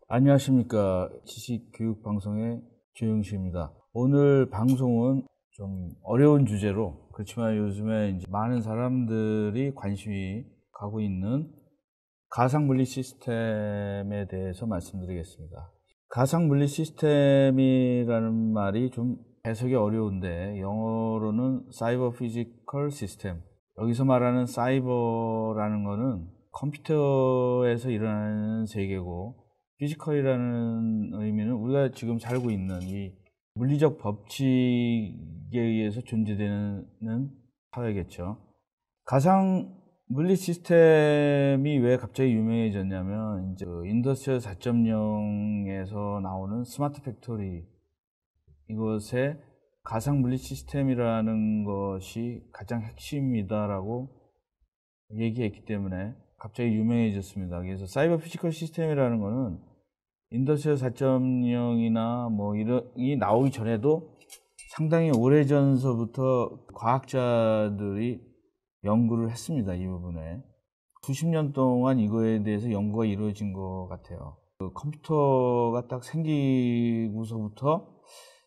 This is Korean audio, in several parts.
안녕하십니까. 지식교육방송의 조영식입니다. 오늘 방송은 좀 어려운 주제로, 그렇지만 요즘에 이제 많은 사람들이 관심이 가고 있는 가상물리 시스템에 대해서 말씀드리겠습니다. 가상물리 시스템이라는 말이 좀 해석이 어려운데, 영어로는 사이버 피지컬 시스템. 여기서 말하는 사이버라는 거는 컴퓨터에서 일어나는 세계고, 피지컬이라는 의미는 우리가 지금 살고 있는 이 물리적 법칙에 의해서 존재되는 사회겠죠. 가상 물리 시스템이 왜 갑자기 유명해졌냐면, 이제 인더스트리얼 4.0에서 나오는 스마트 팩토리, 이것에 가상 물리 시스템이라는 것이 가장 핵심이다라고 얘기했기 때문에 갑자기 유명해졌습니다. 그래서 사이버 피지컬 시스템이라는 거는 인더스트리얼 4.0이나 뭐 이런이 나오기 전에도 상당히 오래전서부터 과학자들이 연구를 했습니다. 이 부분에 수십 년 동안 이거에 대해서 연구가 이루어진 것 같아요. 그 컴퓨터가 딱 생기고서부터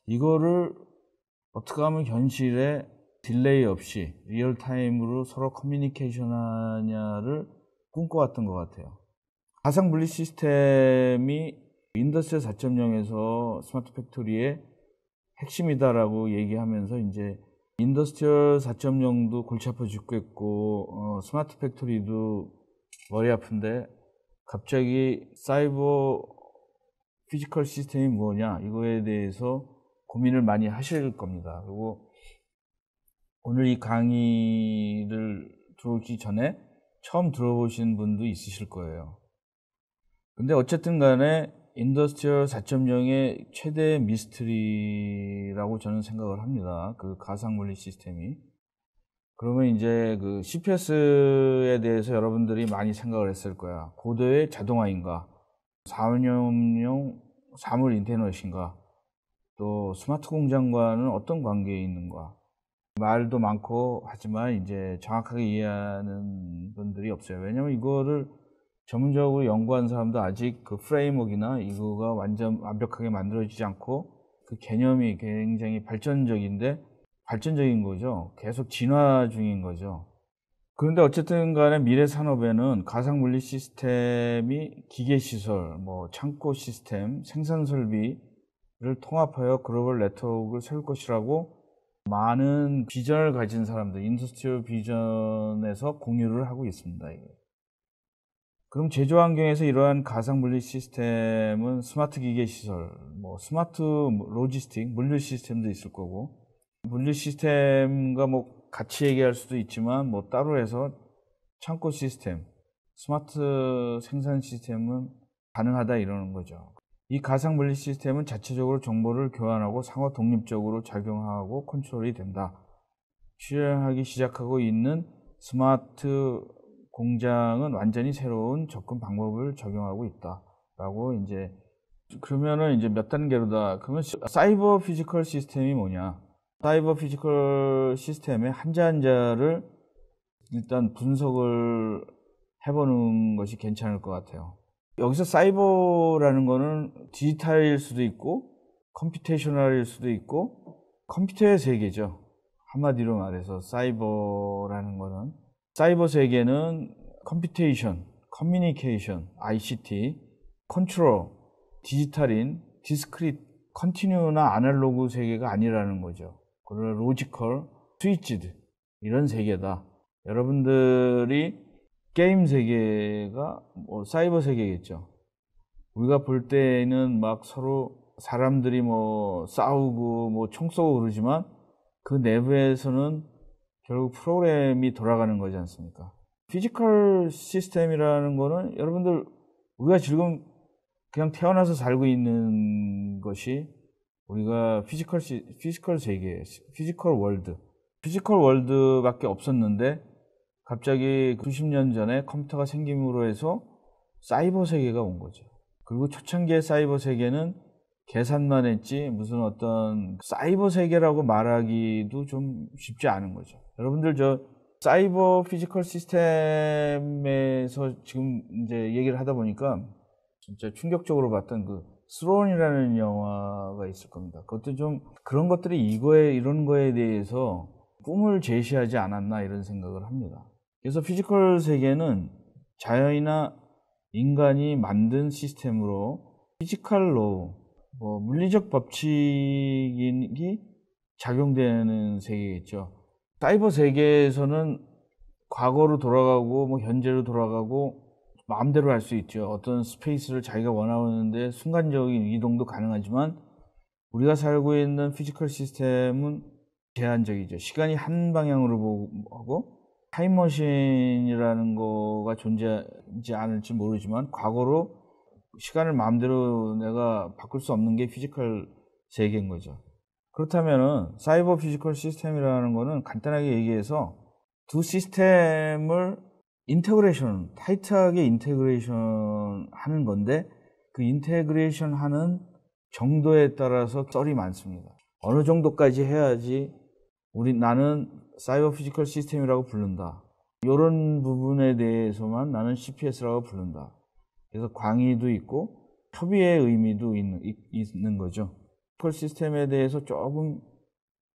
이거를 어떻게 하면 현실에 딜레이 없이 리얼타임으로 서로 커뮤니케이션 하냐를 꿈꿔왔던 것 같아요. 가상 물리 시스템이 인더스트리얼 4.0에서 스마트 팩토리의 핵심이다라고 얘기하면서 이제 인더스트리얼 4.0도 골치 아파 죽겠고 스마트 팩토리도 머리 아픈데 갑자기 사이버 피지컬 시스템이 뭐냐 이거에 대해서 고민을 많이 하실 겁니다. 그리고 오늘 이 강의를 들어오기 전에 처음 들어보신 분도 있으실 거예요. 근데 어쨌든 간에 인더스트리얼 4.0의 최대 미스터리라고 저는 생각을 합니다. 그 가상물리 시스템이. 그러면 이제 그 CPS에 대해서 여러분들이 많이 생각을 했을 거야. 고도의 자동화인가? 사업용 사물 인터넷인가? 또 스마트 공장과는 어떤 관계에 있는가? 말도 많고 하지만 이제 정확하게 이해하는 분들이 없어요. 왜냐면 이거를 전문적으로 연구한 사람도 아직 그 프레임워크나 이거가 완전 완벽하게 만들어지지 않고 그 개념이 굉장히 발전적인 거죠. 계속 진화 중인 거죠. 그런데 어쨌든 간에 미래 산업에는 가상 물리 시스템이 기계 시설, 뭐 창고 시스템, 생산 설비를 통합하여 글로벌 네트워크를 세울 것이라고 많은 비전을 가진 사람들, 인더스트리얼 비전에서 공유를 하고 있습니다. 그럼 제조 환경에서 이러한 가상 물리 시스템은 스마트 기계 시설, 뭐 스마트 로지스틱, 물류 시스템도 있을 거고, 물류 시스템과 뭐 같이 얘기할 수도 있지만 뭐 따로 해서 창고 시스템, 스마트 생산 시스템은 가능하다 이러는 거죠. 이 가상 물리 시스템은 자체적으로 정보를 교환하고 상호 독립적으로 작용하고 컨트롤이 된다. 실행하기 시작하고 있는 스마트 공장은 완전히 새로운 접근 방법을 적용하고 있다라고 이제 그러면은 이제 몇 단계로다. 그러면 사이버 피지컬 시스템이 뭐냐? 사이버 피지컬 시스템의 한자 한자를 일단 분석을 해보는 것이 괜찮을 것 같아요. 여기서 사이버라는 거는 디지털일 수도 있고 컴퓨테이셔널일 수도 있고 컴퓨터의 세계죠. 한마디로 말해서 사이버라는 거는 사이버 세계는 컴퓨테이션, 커뮤니케이션, ICT, 컨트롤, 디지털인, 디스크릿, 컨티뉴나 아날로그 세계가 아니라는 거죠. 그러나 로지컬, 스위치드 이런 세계다. 여러분들이 게임 세계가 뭐 사이버 세계겠죠. 우리가 볼 때는 막 서로 사람들이 뭐 싸우고 뭐 총 쏘고 그러지만 그 내부에서는 결국 프로그램이 돌아가는 거지 않습니까? 피지컬 시스템이라는 거는 여러분들 우리가 지금 그냥 태어나서 살고 있는 것이 우리가 피지컬 세계, 피지컬 월드밖에 없었는데 갑자기 수십 년 전에 컴퓨터가 생김으로 해서 사이버 세계가 온 거죠. 그리고 초창기의 사이버 세계는 계산만 했지 무슨 어떤 사이버 세계라고 말하기도 좀 쉽지 않은 거죠. 여러분들 저 사이버 피지컬 시스템에서 지금 이제 얘기를 하다 보니까 진짜 충격적으로 봤던 그 스론이라는 영화가 있을 겁니다. 그것도 좀 그런 것들이 이런 거에 대해서 꿈을 제시하지 않았나 이런 생각을 합니다. 그래서 피지컬 세계는 자연이나 인간이 만든 시스템으로 피지컬 로우, 물리적 법칙이 작용되는 세계겠죠. 사이버 세계에서는 과거로 돌아가고 현재로 돌아가고 마음대로 할 수 있죠. 어떤 스페이스를 자기가 원하는데 순간적인 이동도 가능하지만 우리가 살고 있는 피지컬 시스템은 제한적이죠. 시간이 한 방향으로 보고 타임머신이라는 거가 존재하지 않을지 모르지만 과거로 시간을 마음대로 내가 바꿀 수 없는 게 피지컬 세계인 거죠. 그렇다면은 사이버 피지컬 시스템이라는 거는 간단하게 얘기해서 두 시스템을 타이트하게 인테그레이션 하는 건데 그 인테그레이션 하는 정도에 따라서 썰이 많습니다. 어느 정도까지 해야지 나는 사이버 피지컬 시스템이라고 부른다. 이런 부분에 대해서만 나는 CPS라고 부른다. 그래서 광의도 있고 협의의 의미도 있는 거죠. 피지컬 시스템에 대해서 조금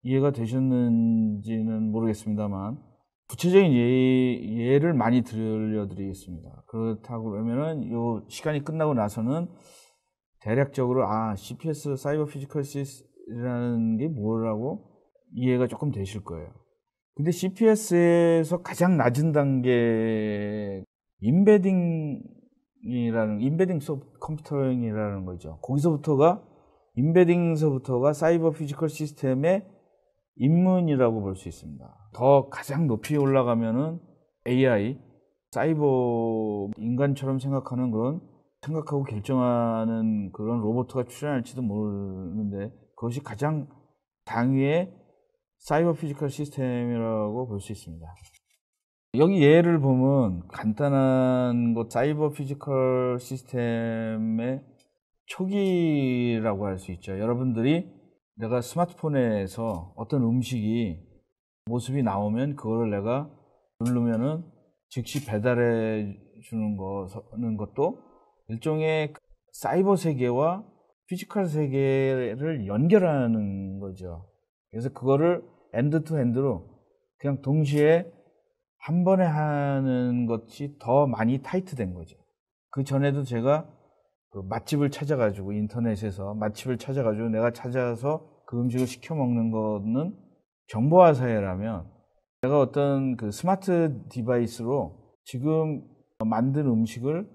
이해가 되셨는지는 모르겠습니다만 구체적인 예를 많이 들려드리겠습니다. 그렇다고 그러면은 요 시간이 끝나고 나서는 대략적으로 CPS 사이버 피지컬 시스템이라는 게 뭐라고 이해가 조금 되실 거예요. 근데 CPS에서 가장 낮은 단계 인베딩 컴퓨터링이라는 거죠. 인베딩서부터가 사이버 피지컬 시스템의 입문이라고 볼 수 있습니다. 더 가장 높이 올라가면은 AI, 사이버 인간처럼 생각하고 결정하는 그런 로봇가 출현할지도 모르는데 그것이 가장 당위의 사이버 피지컬 시스템이라고 볼 수 있습니다. 여기 예를 보면 간단한 사이버 피지컬 시스템의 초기라고 할 수 있죠. 여러분들이 내가 스마트폰에서 어떤 모습이 나오면 그거를 내가 누르면은 즉시 배달해 주는 것도 일종의 사이버 세계와 피지컬 세계를 연결하는 거죠. 그래서 그거를 엔드 투 엔드로 그냥 동시에 한 번에 하는 것이 더 많이 타이트된 거죠. 그 전에도 제가 맛집을 찾아가지고 인터넷에서 맛집을 찾아가지고 내가 찾아서 그 음식을 시켜 먹는 거는 정보화 사회라면 내가 어떤 그 스마트 디바이스로 지금 만든 음식을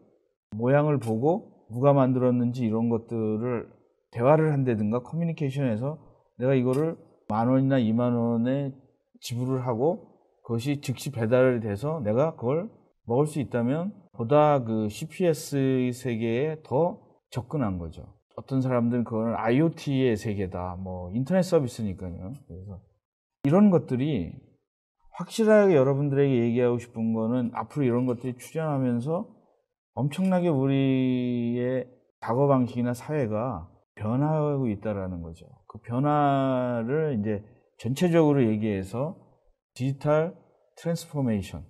모양을 보고 누가 만들었는지 이런 것들을 대화를 한다든가 커뮤니케이션에서 내가 이거를 10,000원이나 20,000원에 지불을 하고 그것이 즉시 배달이 돼서 내가 그걸 먹을 수 있다면 보다 그 CPS 세계에 더 접근한 거죠. 어떤 사람들은 그거는 IoT의 세계다. 인터넷 서비스니까요. 그래서 이런 것들이 확실하게 여러분들에게 얘기하고 싶은 거는 앞으로 이런 것들이 출현하면서 엄청나게 우리의 사고방식이나 사회가 변화하고 있다라는 거죠. 그 변화를 이제 전체적으로 얘기해서 디지털 트랜스포메이션.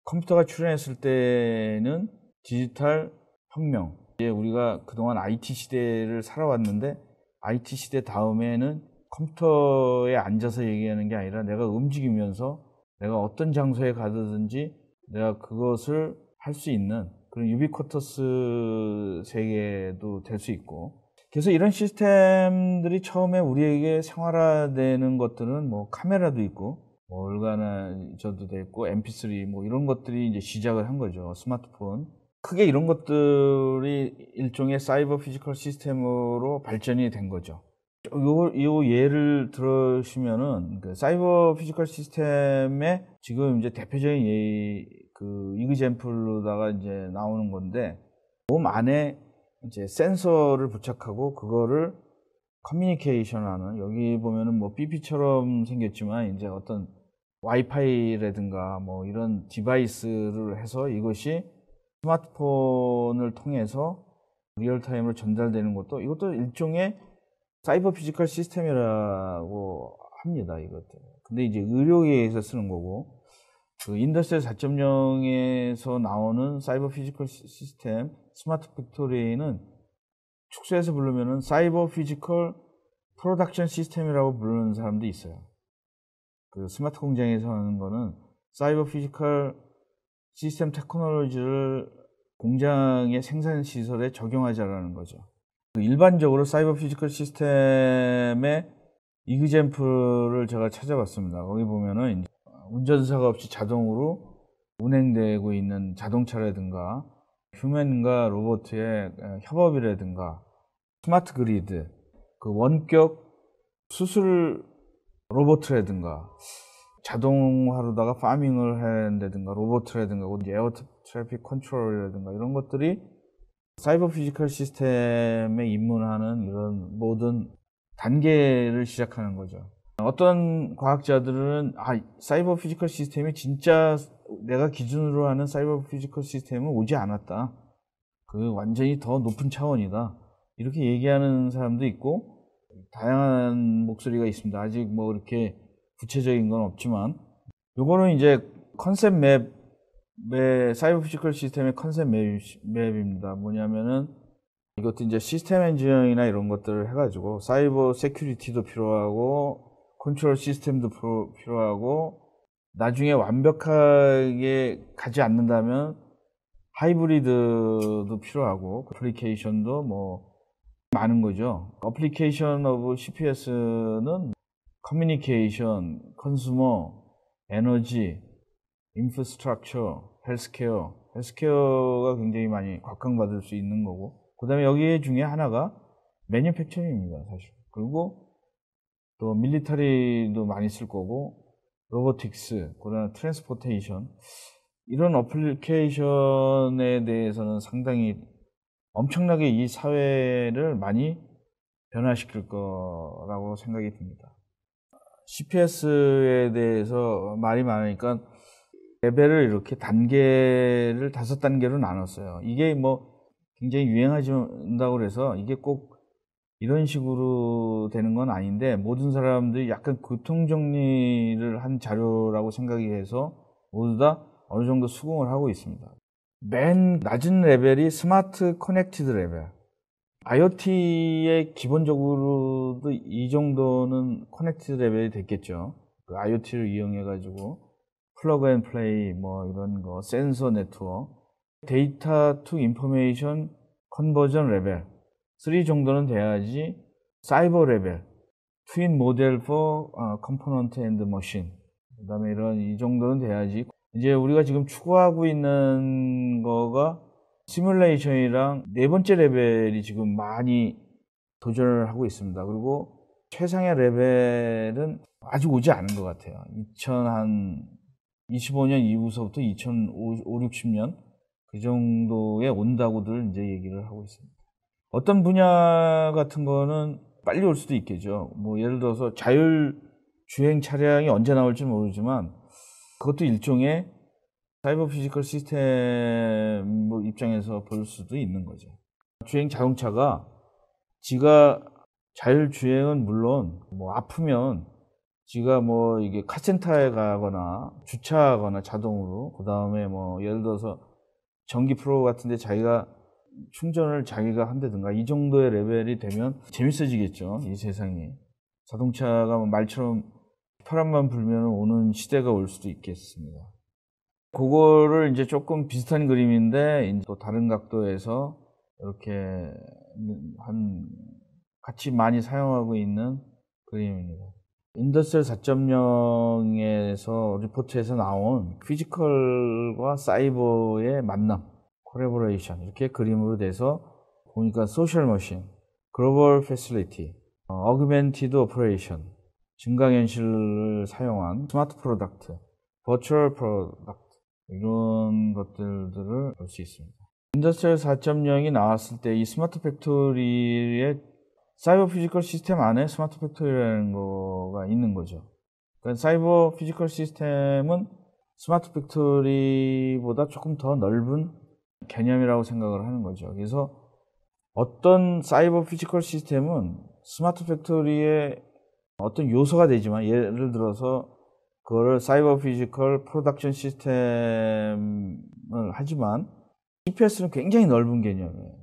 컴퓨터가 출현했을 때는 디지털 혁명. 이제 우리가 그동안 IT 시대를 살아왔는데 IT 시대 다음에는 컴퓨터에 앉아서 얘기하는 게 아니라 내가 움직이면서 내가 어떤 장소에 가든지 내가 그것을 할 수 있는 그런 유비쿼터스 세계도 될 수 있고 그래서 이런 시스템들이 처음에 우리에게 생활화되는 것들은 카메라도 있고 얼가나이저도 됐고 MP3 이런 것들이 이제 시작을 한 거죠. 스마트폰. 크게 이런 것들이 일종의 사이버 피지컬 시스템으로 발전이 된 거죠. 요 예를 들으시면은 그 사이버 피지컬 시스템의 지금 이제 대표적인 이그젬플로다가 이제 나오는 건데 몸 안에 이제 센서를 부착하고 그거를 커뮤니케이션 하는 여기 보면은 BP처럼 생겼지만 이제 어떤 와이파이라든가 이런 디바이스를 해서 이것이 스마트폰을 통해서 리얼타임으로 전달되는 이것도 일종의 사이버 피지컬 시스템이라고 합니다, 이것들. 근데 이제 의료계에서 쓰는 거고, 그 인더스트리 4.0에서 나오는 사이버 피지컬 시스템 스마트 팩토리는 축소해서 부르면은 사이버 피지컬 프로덕션 시스템이라고 부르는 사람도 있어요. 그 스마트 공장에서 하는 거는 사이버 피지컬 시스템 테크놀로지를 공장의 생산 시설에 적용하자라는 거죠. 일반적으로 사이버 피지컬 시스템의 이그젬플을 제가 찾아봤습니다. 거기 보면은 운전사가 없이 자동으로 운행되고 있는 자동차라든가 휴먼과 로봇의 협업이라든가 스마트 그리드, 그 원격 수술 로봇이라든가 자동화로다가 파밍을 한다든가 로봇이라든가 에어 트래픽 컨트롤이라든가 이런 것들이 사이버 피지컬 시스템에 입문하는 이런 모든 단계를 시작하는 거죠. 어떤 과학자들은 사이버 피지컬 시스템이 진짜 내가 기준으로 하는 사이버 피지컬 시스템은 오지 않았다. 그 완전히 더 높은 차원이다. 이렇게 얘기하는 사람도 있고 다양한 목소리가 있습니다. 아직 뭐 이렇게 구체적인 건 없지만 요거는 이제 컨셉 맵의 사이버 피지컬 시스템의 컨셉 맵입니다. 뭐냐면은 이것도 이제 시스템 엔지니어링이나 이런 것들을 해가지고 사이버 세큐리티도 필요하고 컨트롤 시스템도 필요하고 나중에 완벽하게 가지 않는다면 하이브리드도 필요하고 어플리케이션도 뭐 많은 거죠. 어플리케이션 오브 CPS는 커뮤니케이션, 컨슈머, 에너지, 인프라스트럭처, 헬스케어가 굉장히 많이 각광받을 수 있는 거고 그 다음에 여기 중에 하나가 매뉴팩처링입니다, 사실. 그리고 또 밀리터리도 많이 쓸 거고 로보틱스, 그 다음에 트랜스포테이션 이런 어플리케이션에 대해서는 상당히 엄청나게 이 사회를 많이 변화시킬 거라고 생각이 듭니다. CPS에 대해서 말이 많으니까 레벨을 이렇게 단계를 5단계로 나눴어요. 이게 뭐 굉장히 유행하신다고 그래서 이게 꼭 이런 식으로 되는 건 아닌데 모든 사람들이 약간 교통정리를 한 자료라고 생각이 해서 모두 다 어느 정도 수긍을 하고 있습니다. 맨 낮은 레벨이 스마트 커넥티드 레벨. IoT에 기본적으로도 이 정도는 커넥티드 레벨이 됐겠죠. 그 IoT를 이용해가지고 플러그 앤 플레이 뭐 이런 거, 센서 네트워크, 데이터 투 인포메이션 컨버전 레벨 3 정도는 돼야지 사이버 레벨, 트윈 모델 포 컴포넌트 앤드 머신 그 다음에 이 정도는 돼야지 이제 우리가 지금 추구하고 있는 거가 시뮬레이션이랑 4번째 레벨이 지금 많이 도전을 하고 있습니다. 그리고 최상의 레벨은 아직 오지 않은 것 같아요. 2025년 이후서부터 2050, 60년 그 정도에 온다고들 이제 얘기를 하고 있습니다. 어떤 분야 같은 거는 빨리 올 수도 있겠죠. 뭐 예를 들어서 자율 주행 차량이 언제 나올지 모르지만 그것도 일종의 사이버 피지컬 시스템 입장에서 볼 수도 있는 거죠. 주행 자동차가 지가 자율 주행은 물론 뭐 아프면 지가 뭐 이게 카센터에 가거나 주차하거나 자동으로 그 다음에 뭐 예를 들어서 전기 프로 같은데 자기가 충전을 자기가 한다든가 이 정도의 레벨이 되면 재밌어지겠죠. 이 세상이 자동차가 뭐 말처럼 바람만 불면 오는 시대가 올 수도 있겠습니다. 그거를 이제 조금 비슷한 그림인데 이제 또 다른 각도에서 이렇게 같이 많이 사용하고 있는 그림입니다. 인더스트리 4.0에서 리포트에서 나온 피지컬과 사이버의 만남, 콜래보레이션 이렇게 그림으로 돼서 보니까 소셜 머신, 글로벌 패실리티, 어그멘티드 오퍼레이션, 증강현실을 사용한 스마트 프로덕트, 버추얼 프로덕트 이런 것들을 볼 수 있습니다. 인더스트리 4.0이 나왔을 때 이 스마트 팩토리의 사이버 피지컬 시스템 안에 스마트 팩토리라는 거가 있는 거죠. 그러니까 사이버 피지컬 시스템은 스마트 팩토리보다 조금 더 넓은 개념이라고 생각을 하는 거죠. 그래서 어떤 사이버 피지컬 시스템은 스마트 팩토리의 어떤 요소가 되지만 예를 들어서 그거를 사이버 피지컬 프로덕션 시스템을 하지만 CPS는 굉장히 넓은 개념이에요.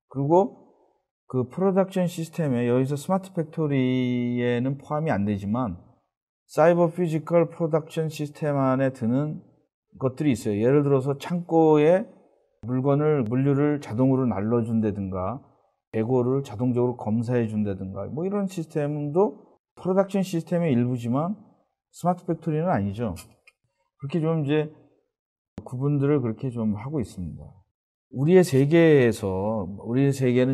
그리고 그 프로덕션 시스템에 여기서 스마트 팩토리에는 포함이 안 되지만 사이버 피지컬 프로덕션 시스템 안에 드는 것들이 있어요. 예를 들어서 창고에 물류를 자동으로 날려준다든가 재고를 자동적으로 검사해 준다든가 뭐 이런 시스템도 프로덕션 시스템의 일부지만 스마트 팩토리는 아니죠. 그렇게 좀 이제 구분들을 그렇게 좀 하고 있습니다. 우리의 세계는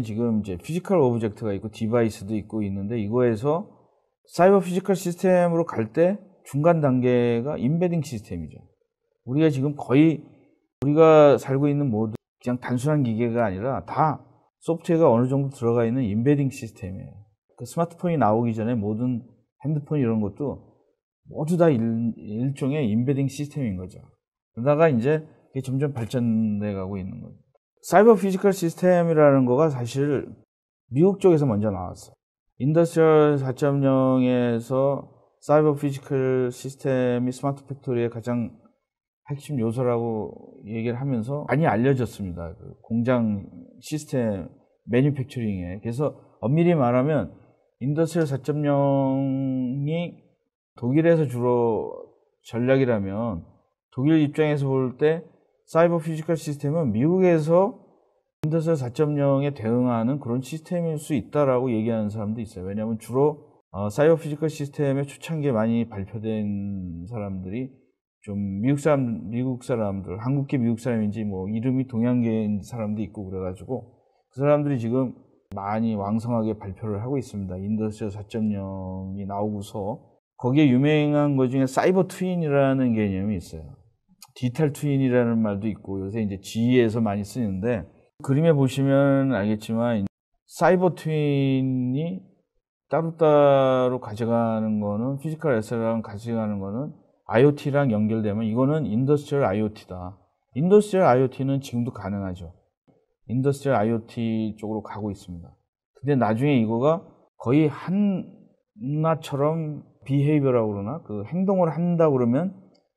지금 이제 피지컬 오브젝트가 있고 디바이스도 있고 있는데 이거에서 사이버 피지컬 시스템으로 갈 때 중간 단계가 임베딩 시스템이죠. 우리가 지금 거의 우리가 살고 있는 모든 그냥 단순한 기계가 아니라 다 소프트웨어가 어느 정도 들어가 있는 임베딩 시스템이에요. 그 스마트폰이 나오기 전에 모든 핸드폰 이런 것도 모두 다 일종의 임베딩 시스템인 거죠. 그러다가 이제 이게 점점 발전돼 가고 있는 거죠. 사이버 피지컬 시스템이라는 거가 사실 미국 쪽에서 먼저 나왔어요. 인더스트리얼 4.0에서 사이버 피지컬 시스템이 스마트 팩토리의 가장 핵심 요소라고 얘기를 하면서 많이 알려졌습니다. 그 공장 시스템 매니팩처링에. 그래서 엄밀히 말하면 인더스트리얼 4.0이 독일에서 주로 전략이라면 독일 입장에서 볼 때 사이버 피지컬 시스템은 미국에서 인더스트리얼 4.0에 대응하는 그런 시스템일 수 있다라고 얘기하는 사람도 있어요. 왜냐하면 주로 사이버 피지컬 시스템의 초창기에 많이 발표된 사람들이 좀 미국 사람들, 한국계 미국 사람인지 뭐 이름이 동양계인 사람도 있고 그래가지고 그 사람들이 지금 많이 왕성하게 발표를 하고 있습니다. 인더스트리얼 4.0이 나오고서 거기에 유명한 것 중에 사이버 트윈이라는 개념이 있어요. 디지털 트윈이라는 말도 있고 요새 이제 GE에서 많이 쓰는데 그림에 보시면 알겠지만 사이버 트윈이 따로따로 가져가는 거는 피지컬 에셋이랑 가져가는 거는 IoT랑 연결되면 이거는 인더스트리얼 IoT다. 인더스트리얼 IoT는 지금도 가능하죠. 인더스트리얼 IoT 쪽으로 가고 있습니다. 근데 나중에 이거가 거의 한나처럼 비헤이비어라고 그러나 그 행동을 한다 그러면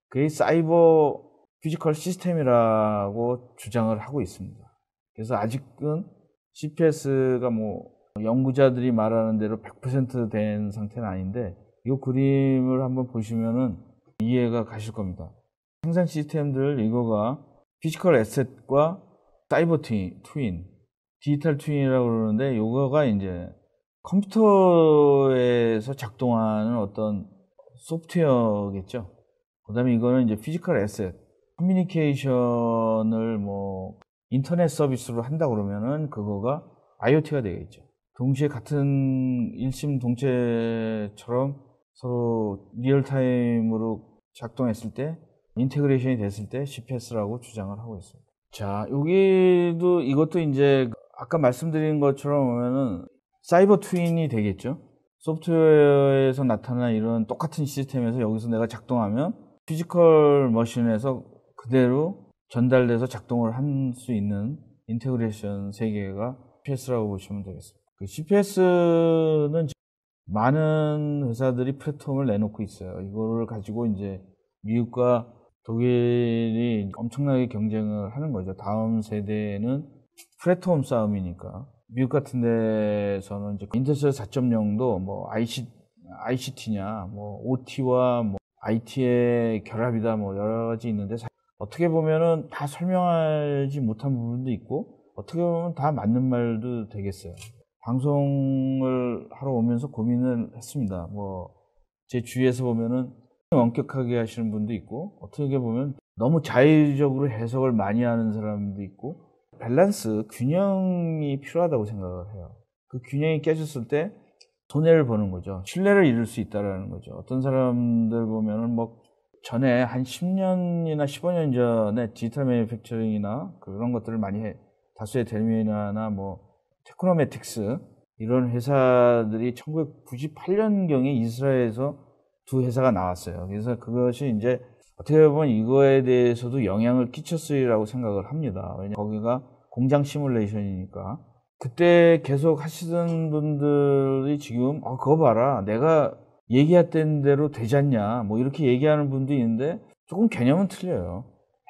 그게 사이버 피지컬 시스템이라고 주장을 하고 있습니다. 그래서 아직은 CPS가 뭐 연구자들이 말하는 대로 100% 된 상태는 아닌데 이 그림을 한번 보시면은 이해가 가실 겁니다. 생산 시스템들 이거가 피지컬 에셋과 사이버 트윈, 디지털 트윈이라고 그러는데 이거가 이제 컴퓨터에서 작동하는 어떤 소프트웨어겠죠. 그 다음에 이거는 이제 피지컬 에셋, 커뮤니케이션을 뭐 인터넷 서비스로 한다 그러면은 그거가 IoT가 되겠죠. 동시에 같은 일심 동체처럼 서로 리얼타임으로 작동했을 때 인테그레이션이 됐을 때 CPS라고 주장을 하고 있습니다. 자, 이것도 이제 아까 말씀드린 것처럼 보면은 사이버 트윈이 되겠죠. 소프트웨어에서 나타난 이런 똑같은 시스템에서 여기서 내가 작동하면 피지컬 머신에서 그대로 전달돼서 작동을 할 수 있는 인테그레이션 세계가 CPS라고 보시면 되겠습니다. 그 CPS는 많은 회사들이 플랫폼을 내놓고 있어요. 이거를 가지고 이제 미국과 독일이 엄청나게 경쟁을 하는 거죠. 다음 세대는 플랫폼 싸움이니까. 미국 같은 데서는 이제 인더스트리얼 4.0도 뭐 ICT냐, 뭐 OT와 뭐 IT의 결합이다, 뭐 여러 가지 있는데 어떻게 보면은 다 설명하지 못한 부분도 있고 어떻게 보면 다 맞는 말도 되겠어요. 방송을 하러 오면서 고민을 했습니다. 뭐 제 주위에서 보면은 엄격하게 하시는 분도 있고 어떻게 보면 너무 자의적으로 해석을 많이 하는 사람도 있고 밸런스, 균형이 필요하다고 생각을 해요. 그 균형이 깨졌을 때 손해를 보는 거죠. 신뢰를 잃을 수 있다는 거죠. 어떤 사람들 보면은 뭐 전에 한 10년이나 15년 전에 디지털 매니팩처링이나 그런 것들을 많이 다수의 델미나나 뭐 테크노매틱스 이런 회사들이 1998년경에 이스라엘에서 두 회사가 나왔어요. 그래서 그것이 이제 어떻게 보면 이거에 대해서도 영향을 끼쳤으리라고 생각을 합니다. 왜냐면 거기가 공장 시뮬레이션이니까. 그때 계속 하시던 분들이 지금 그거 봐라. 내가 얘기했던 대로 되지 않냐 뭐 이렇게 얘기하는 분도 있는데 조금 개념은 틀려요.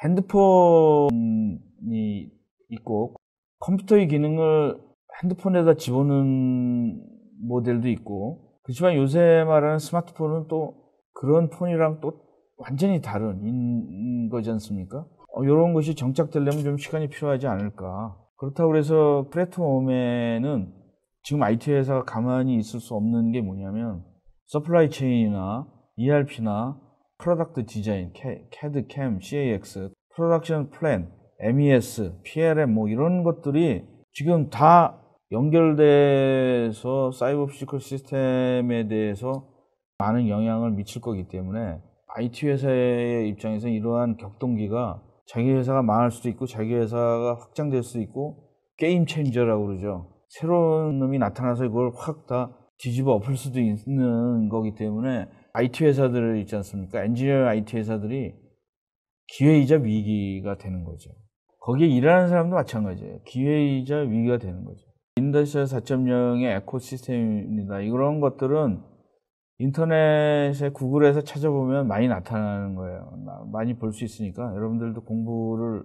핸드폰이 있고 컴퓨터의 기능을 핸드폰에다 집어넣는 모델도 있고, 그렇지만 요새 말하는 스마트폰은 또 그런 폰이랑 또 완전히 다른 거지 않습니까? 이런 것이 정착되려면 좀 시간이 필요하지 않을까. 그렇다고 해서 플랫폼에는 지금 IT 회사가 가만히 있을 수 없는 게 뭐냐면 서플라이 체인이나 ERP나 프로덕트 디자인, CAD, CAM, CAX, 프로덕션 플랜, MES, PLM 뭐 이런 것들이 지금 다 연결돼서 사이버 피지컬 시스템에 대해서 많은 영향을 미칠 거기 때문에 IT 회사의 입장에서 이러한 격동기가 자기 회사가 망할 수도 있고 자기 회사가 확장될 수도 있고 게임 체인저라고 그러죠. 새로운 놈이 나타나서 이걸 확 다 뒤집어 엎을 수도 있는 거기 때문에 IT 회사들 있지 않습니까? 엔지니어 IT 회사들이 기회이자 위기가 되는 거죠. 거기에 일하는 사람도 마찬가지예요. 기회이자 위기가 되는 거죠. 인더스트리 4.0의 에코시스템입니다. 이런 것들은 인터넷에 구글에서 찾아보면 많이 나타나는 거예요. 많이 볼 수 있으니까 여러분들도 공부를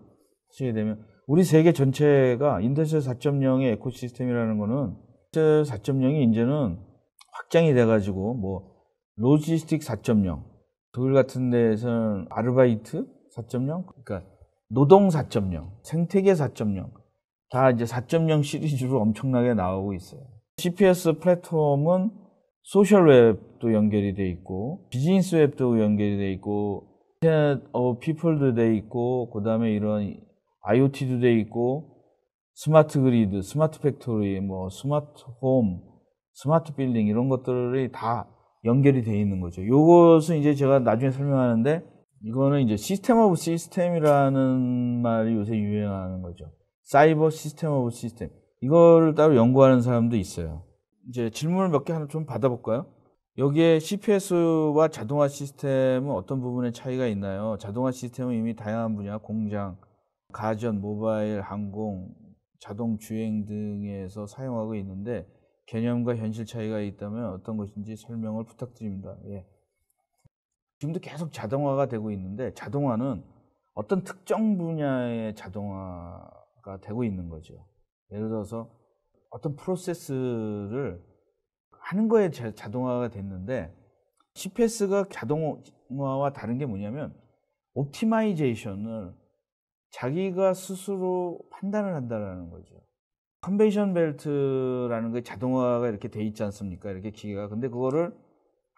하시게 되면 우리 세계 전체가 인더스트리 4.0의 에코시스템이라는 거는 인더스트리 4.0이 이제는 확장이 돼가지고 뭐 로지스틱 4.0 독일 같은 데에서는 아르바이트 4.0 그러니까 노동 4.0 생태계 4.0 다 이제 4.0 시리즈로 엄청나게 나오고 있어요. CPS 플랫폼은 소셜 웹도 연결이 돼 있고 비즈니스 웹도 연결이 돼 있고 피플도 돼 있고 그다음에 이런 IoT도 돼 있고 스마트 그리드, 스마트 팩토리, 뭐 스마트 홈, 스마트 빌딩 이런 것들이 다 연결이 돼 있는 거죠. 요것은 이제 제가 나중에 설명하는데 이거는 이제 시스템 오브 시스템이라는 말이 요새 유행하는 거죠. 사이버 시스템 오브 시스템. 이거를 따로 연구하는 사람도 있어요. 이제 질문을 몇 개 하나 좀 받아볼까요? 여기에 CPS와 자동화 시스템은 어떤 부분에 차이가 있나요? 자동화 시스템은 이미 다양한 분야, 공장, 가전, 모바일, 항공, 자동 주행 등에서 사용하고 있는데 개념과 현실 차이가 있다면 어떤 것인지 설명을 부탁드립니다. 예. 지금도 계속 자동화가 되고 있는데 자동화는 어떤 특정 분야의 자동화가 되고 있는 거죠. 예를 들어서 어떤 프로세스를 하는 거에 자동화가 됐는데 CPS가 자동화와 다른 게 뭐냐면 옵티마이제이션을 자기가 스스로 판단을 한다는 거죠. 컨베이션 벨트라는 게 자동화가 이렇게 돼 있지 않습니까? 이렇게 기계가. 근데 그거를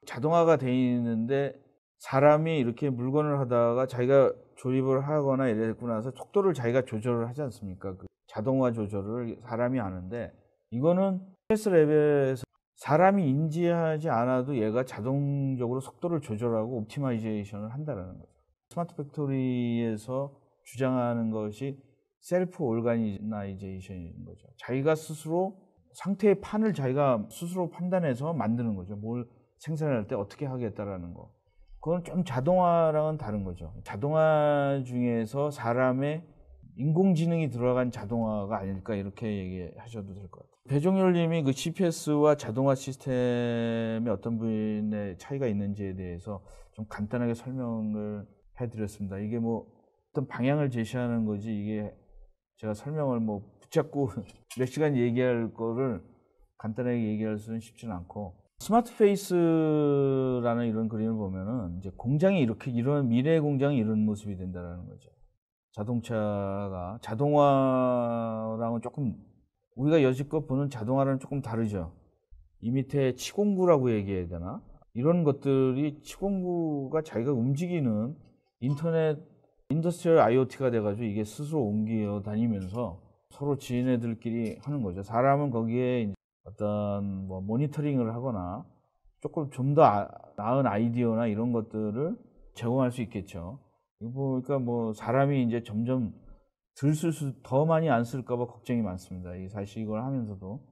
자동화가 돼 있는데 사람이 이렇게 물건을 하다가 자기가 조립을 하거나 이랬고 나서 속도를 자기가 조절을 하지 않습니까? 그 자동화 조절을 사람이 하는데 이거는 CS 레벨에서 사람이 인지하지 않아도 얘가 자동적으로 속도를 조절하고 옵티마이제이션을 한다는 거죠. 스마트 팩토리에서 주장하는 것이 셀프 오르가니제이션인 거죠. 자기가 스스로 상태의 판을 자기가 스스로 판단해서 만드는 거죠. 뭘 생산할 때 어떻게 하겠다라는 거. 그건 좀 자동화랑은 다른 거죠. 자동화 중에서 사람의 인공지능이 들어간 자동화가 아닐까 이렇게 얘기하셔도 될 것 같아요. 배종열 님이 그 CPS와 자동화 시스템의 어떤 부분의 차이가 있는지에 대해서 좀 간단하게 설명을 해드렸습니다. 이게 뭐 어떤 방향을 제시하는 거지 이게 제가 설명을 뭐 붙잡고 몇 시간 얘기할 거를 간단하게 얘기할 수는 쉽지는 않고 스마트 페이스라는 이런 그림을 보면은 이제 공장이 이렇게 이런 미래의 공장이 이런 모습이 된다는 거죠. 자동차가 자동화랑은 조금 우리가 여지껏 보는 자동화랑 조금 다르죠. 이 밑에 치공구라고 얘기해야 되나? 이런 것들이 치공구가 자기가 움직이는 인터넷 인더스트리얼 IoT가 돼가지고 이게 스스로 옮겨 다니면서 서로 지인애들끼리 하는 거죠. 사람은 거기에 어떤 뭐 모니터링을 하거나 조금 좀 더 나은 아이디어나 이런 것들을 제공할 수 있겠죠. 그러니까 뭐 사람이 이제 점점 더 많이 안 쓸까봐 걱정이 많습니다. 사실 이걸 하면서도.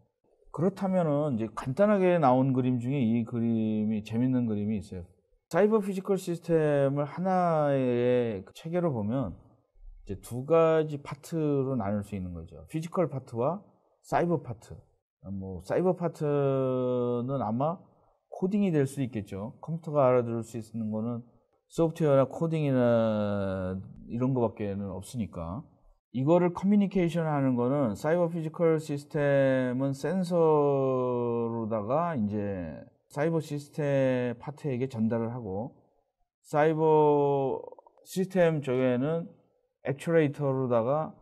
그렇다면은 이제 간단하게 나온 그림 중에 이 그림이 재밌는 그림이 있어요. 사이버 피지컬 시스템을 하나의 체계로 보면 이제 두 가지 파트로 나눌 수 있는 거죠. 피지컬 파트와 사이버 파트. 뭐 사이버 파트는 아마 코딩이 될 수 있겠죠. 컴퓨터가 알아들을 수 있는 거는 소프트웨어나 코딩이나 이런 거밖에는 없으니까. 이거를 커뮤니케이션 하는 거는 사이버 피지컬 시스템은 센서로다가 이제 사이버 시스템 파트에게 전달을 하고, 사이버 시스템 쪽에는 액추레이터로다가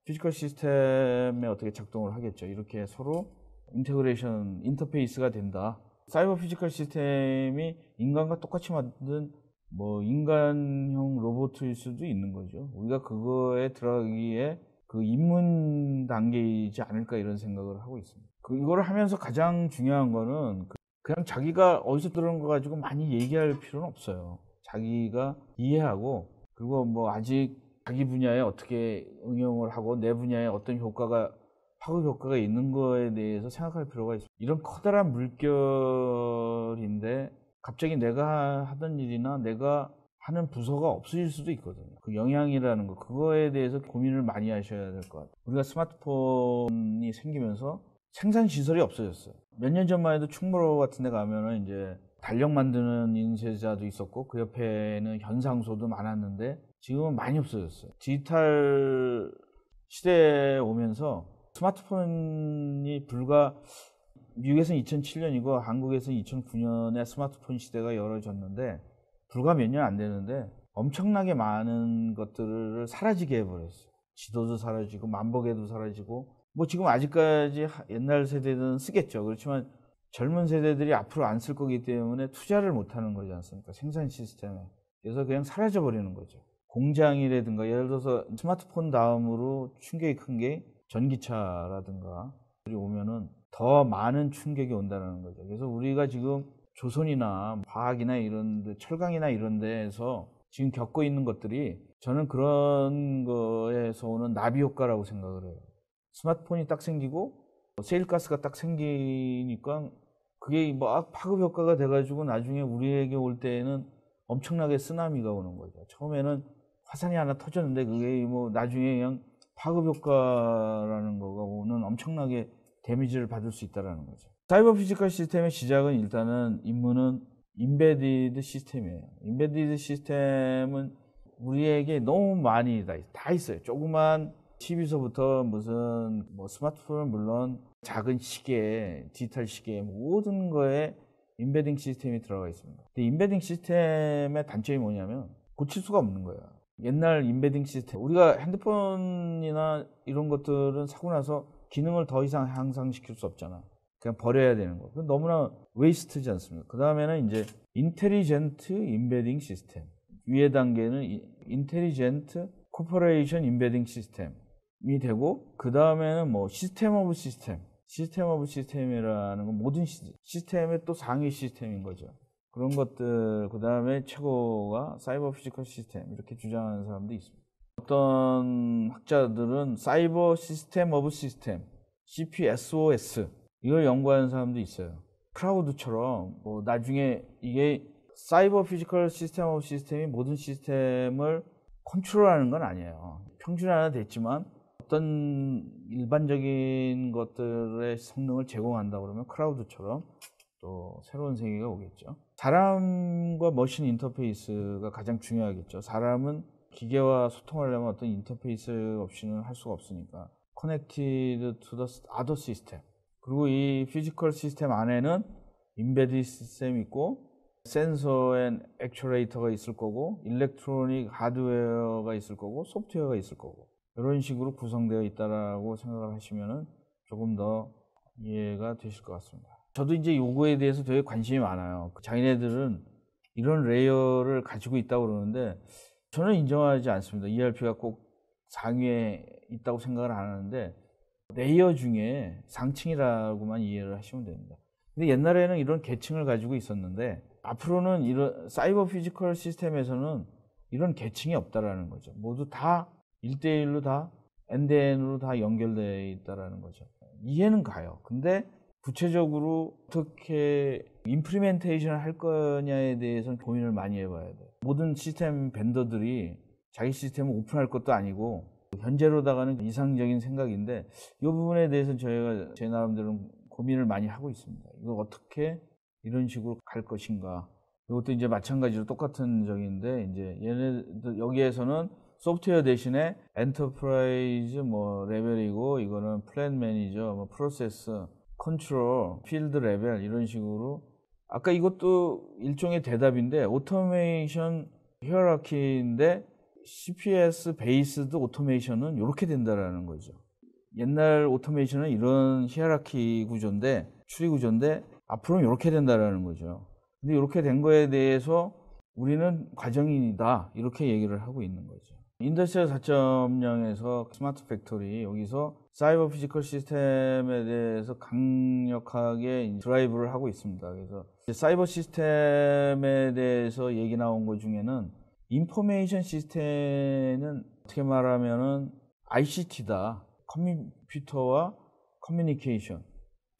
피지컬 시스템에 어떻게 작동을 하겠죠. 이렇게 서로 인테그레이션, 인터페이스가 된다. 사이버 피지컬 시스템이 인간과 똑같이 만든 뭐 인간형 로봇일 수도 있는 거죠. 우리가 그거에 들어가기에 그 입문 단계이지 않을까 이런 생각을 하고 있습니다. 이거를 하면서 가장 중요한 거는 그냥 자기가 어디서 들은 거 가지고 많이 얘기할 필요는 없어요. 자기가 이해하고, 그리고 뭐 아직 자기 분야에 어떻게 응용을 하고 내 분야에 어떤 파급 효과가 있는 거에 대해서 생각할 필요가 있습니다. 이런 커다란 물결인데 갑자기 내가 하던 일이나 내가 하는 부서가 없어질 수도 있거든요. 그 영향이라는 거, 그거에 대해서 고민을 많이 하셔야 될 것 같아요. 우리가 스마트폰이 생기면서 생산 시설이 없어졌어요. 몇 년 전만 해도 충무로 같은 데 가면은 이제 달력 만드는 인쇄자도 있었고 그 옆에는 현상소도 많았는데 지금은 많이 없어졌어요. 디지털 시대에 오면서 스마트폰이 미국에서는 2007년이고 한국에서는 2009년에 스마트폰 시대가 열어졌는데 불과 몇 년 안 되는데 엄청나게 많은 것들을 사라지게 해버렸어요. 지도도 사라지고 만보계도 사라지고, 뭐 지금 아직까지 옛날 세대들은 쓰겠죠. 그렇지만 젊은 세대들이 앞으로 안 쓸 거기 때문에 투자를 못 하는 거지 않습니까? 생산 시스템에. 그래서 그냥 사라져 버리는 거죠. 공장이라든가, 예를 들어서 스마트폰 다음으로 충격이 큰 게 전기차라든가 오면은 더 많은 충격이 온다는 거죠. 그래서 우리가 지금 조선이나 과학이나 이런 데, 철강이나 이런 데에서 지금 겪고 있는 것들이 저는 그런 거에서 오는 나비 효과라고 생각을 해요. 스마트폰이 딱 생기고 세일가스가 딱 생기니까 그게 막 파급 효과가 돼가지고 나중에 우리에게 올 때에는 엄청나게 쓰나미가 오는 거죠. 처음에는 화산이 하나 터졌는데 그게 뭐 나중에 그냥 파급 효과라는 거가 오는 엄청나게 데미지를 받을 수 있다는 거죠. 사이버 피지컬 시스템의 시작은 일단은 임무는 임베디드 시스템이에요. 임베디드 시스템은 우리에게 너무 많이 다 있어요. 조그만 TV서부터 무슨 뭐 스마트폰은 물론 작은 시계, 디지털 시계 모든 거에 임베딩 시스템이 들어가 있습니다. 근데 임베딩 시스템의 단점이 뭐냐면 고칠 수가 없는 거예요. 옛날 임베딩 시스템, 우리가 핸드폰이나 이런 것들은 사고 나서 기능을 더 이상 향상시킬 수 없잖아. 그냥 버려야 되는 거. 그건 너무나 웨이스트지 않습니까? 그 다음에는 이제 인텔리전트 임베딩 시스템. 위의 단계는 인텔리전트 코퍼레이션 임베딩 시스템이 되고, 그 다음에는 뭐 시스템 오브 시스템이라는 건 모든 시스템의 또 상위 시스템인 거죠. 그런 것들, 그 다음에 최고가 사이버 피지컬 시스템, 이렇게 주장하는 사람도 있습니다. 어떤 학자들은 사이버 시스템 오브 시스템, CPSOS, 이걸 연구하는 사람도 있어요. 크라우드처럼 뭐 나중에 이게 사이버 피지컬 시스템 오브 시스템이 모든 시스템을 컨트롤하는 건 아니에요. 평준화는 됐지만 어떤 일반적인 것들의 성능을 제공한다 그러면 크라우드처럼 또 새로운 세계가 오겠죠. 사람과 머신 인터페이스가 가장 중요하겠죠. 사람은 기계와 소통하려면 어떤 인터페이스 없이는 할 수가 없으니까. Connected to the other system. 그리고 이 피지컬 시스템 안에는 임베디드 시스템이 있고 센서 앤 액추레이터가 있을 거고 일렉트로닉 하드웨어가 있을 거고 소프트웨어가 있을 거고 이런 식으로 구성되어 있다라고 생각을 하시면은 조금 더 이해가 되실 것 같습니다. 저도 이제 요거에 대해서 되게 관심이 많아요. 자기네들은 이런 레이어를 가지고 있다고 그러는데 저는 인정하지 않습니다. ERP가 꼭 상위에 있다고 생각을 안 하는데 레이어 중에 상층이라고만 이해를 하시면 됩니다. 근데 옛날에는 이런 계층을 가지고 있었는데 앞으로는 이런 사이버 피지컬 시스템에서는 이런 계층이 없다라는 거죠. 모두 다 1대1로 다 엔드엔으로 다 연결되어 있다라는 거죠. 이해는 가요. 근데 구체적으로 어떻게 임플리멘테이션을 할 거냐에 대해서는 고민을 많이 해봐야 돼요. 모든 시스템 벤더들이 자기 시스템을 오픈할 것도 아니고 현재로다가는 이상적인 생각인데 이 부분에 대해서 저희가 제 나름대로 고민을 많이 하고 있습니다. 이걸 어떻게 이런 식으로 갈 것인가. 이것도 이제 마찬가지로 똑같은 적인데, 이제 얘네들 여기에서는 소프트웨어 대신에 엔터프라이즈 뭐 레벨이고, 이거는 플랜 매니저, 뭐 프로세스, 컨트롤, 필드 레벨 이런 식으로. 아까 이것도 일종의 대답인데, 오토메이션 히어라키인데 CPS 베이스드 오토메이션은 이렇게 된다라는 거죠. 옛날 오토메이션은 이런 히에라키 구조인데, 추리 구조인데, 앞으로는 이렇게 된다라는 거죠. 근데 이렇게 된 거에 대해서 우리는 과정이다, 이렇게 얘기를 하고 있는 거죠. 인더스트리얼 4.0에서 스마트 팩토리, 여기서 사이버 피지컬 시스템에 대해서 강력하게 드라이브를 하고 있습니다. 그래서 사이버 시스템에 대해서 얘기 나온 것 중에는 인포메이션 시스템은 어떻게 말하면은 ICT다. 컴퓨터와 커뮤니케이션.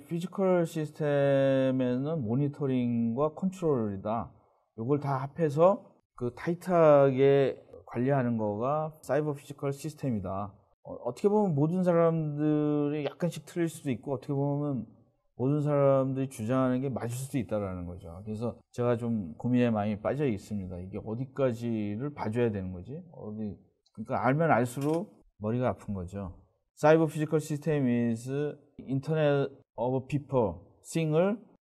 피지컬 시스템에는 모니터링과 컨트롤이다. 이걸 다 합해서 그 타이트하게 관리하는 거가 사이버 피지컬 시스템이다. 어떻게 보면 모든 사람들이 약간씩 틀릴 수도 있고, 어떻게 보면 모든 사람들이 주장하는 게 맞을 수도 있다라는 거죠. 그래서 제가 좀 고민에 많이 빠져 있습니다. 이게 어디까지를 봐줘야 되는 거지? 그러니까 알면 알수록 머리가 아픈 거죠. 사이버 피지컬 시스템 is 인터넷 of people,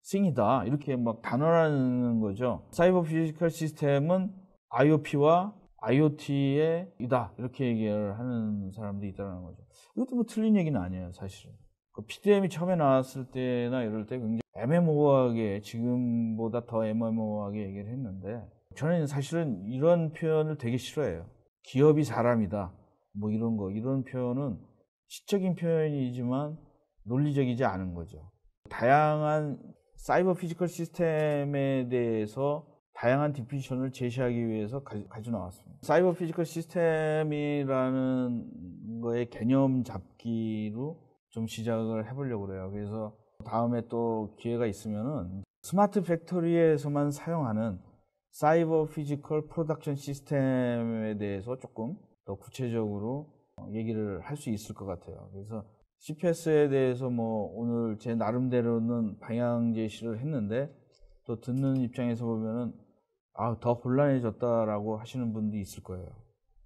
thing이다. 이렇게 막 단언하는 거죠. 사이버 피지컬 시스템은 IOP와 IoT의 이다. 이렇게 얘기를 하는 사람들이 있다는 거죠. 이것도 뭐 틀린 얘기는 아니에요, 사실은. 그 PDM이 처음에 나왔을 때나 이럴 때 굉장히 애매모호하게, 지금보다 더 애매모호하게 얘기를 했는데, 저는 사실은 이런 표현을 되게 싫어해요. 기업이 사람이다. 뭐 이런 거. 이런 표현은 시적인 표현이지만 논리적이지 않은 거죠. 다양한 사이버 피지컬 시스템에 대해서 다양한 디피니션을 제시하기 위해서 가지고 나왔습니다. 사이버 피지컬 시스템이라는 거의 개념 잡기로 좀 시작을 해보려고 그래요. 그래서 다음에 또 기회가 있으면은 스마트 팩토리에서만 사용하는 사이버 피지컬 프로덕션 시스템에 대해서 조금 더 구체적으로 얘기를 할 수 있을 것 같아요. 그래서 CPS에 대해서 뭐 오늘 제 나름대로는 방향 제시를 했는데, 또 듣는 입장에서 보면은 더 곤란해졌다라고 하시는 분도 있을 거예요.